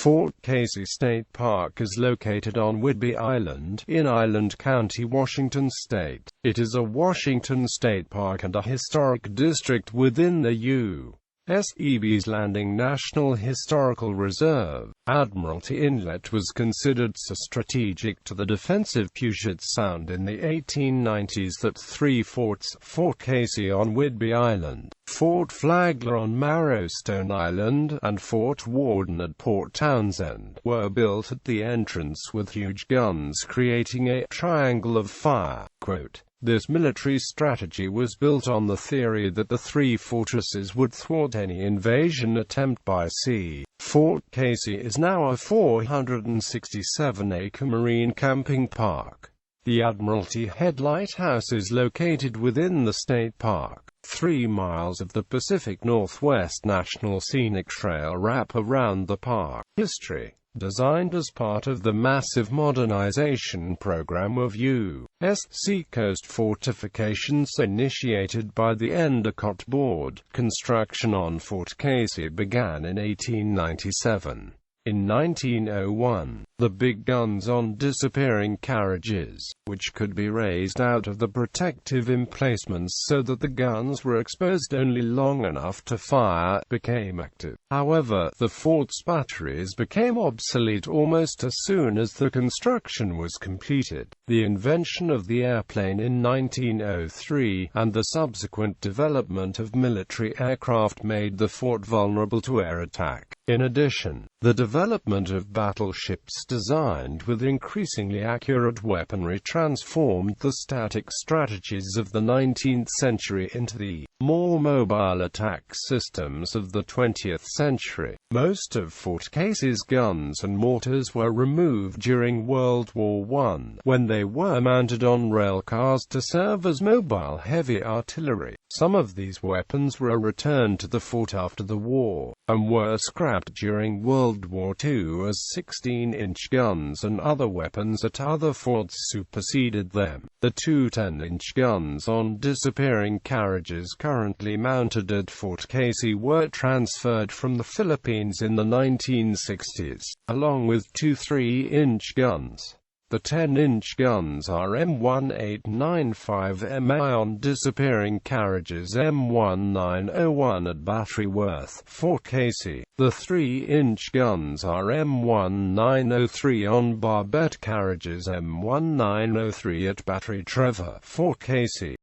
Fort Casey State Park is located on Whidbey Island, in Island County, Washington State. It is a Washington state park and a historic district within the U.S.Ebey's Landing National Historical Reserve. Admiralty Inlet was considered so strategic to the defensive Puget Sound in the 1890s that three forts, Fort Casey on Whidbey Island, Fort Flagler on Marrowstone Island, and Fort Worden at Port Townsend, were built at the entrance with huge guns creating a triangle of fire. Quote, "This military strategy was built on the theory that the three fortresses would thwart any invasion attempt by sea." Fort Casey is now a 467-acre marine camping park. The Admiralty Head Lighthouse is located within the state park. 3 miles of the Pacific Northwest National Scenic Trail wrap around the park. History. Designed as part of the massive modernization program of U.S. seacoast fortifications initiated by the Endicott Board, construction on Fort Casey began in 1897. In 1901, the big guns on disappearing carriages, which could be raised out of the protective emplacements so that the guns were exposed only long enough to fire, became active. However, the fort's batteries became obsolete almost as soon as the construction was completed. The invention of the airplane in 1903, and the subsequent development of military aircraft made the fort vulnerable to air attack. In addition, the development of battleships designed with increasingly accurate weaponry transformed the static strategies of the 19th century into the more mobile attack systems of the 20th century. Most of Fort Casey's guns and mortars were removed during World War I, when they were mounted on rail cars to serve as mobile heavy artillery. Some of these weapons were returned to the fort after the war, and were scrapped during World War II as 16-inch guns and other weapons at other forts superseded them. The two 10-inch guns on disappearing carriages currently mounted at Fort Casey were transferred from the Philippines in the 1960s, along with two 3-inch guns. The 10-inch guns are M1895Mi on disappearing carriages, M1901 at Battery Worth, Fort Casey. The 3-inch guns are M1903 on barbette carriages, M1903 at Battery Trevor, Fort Casey.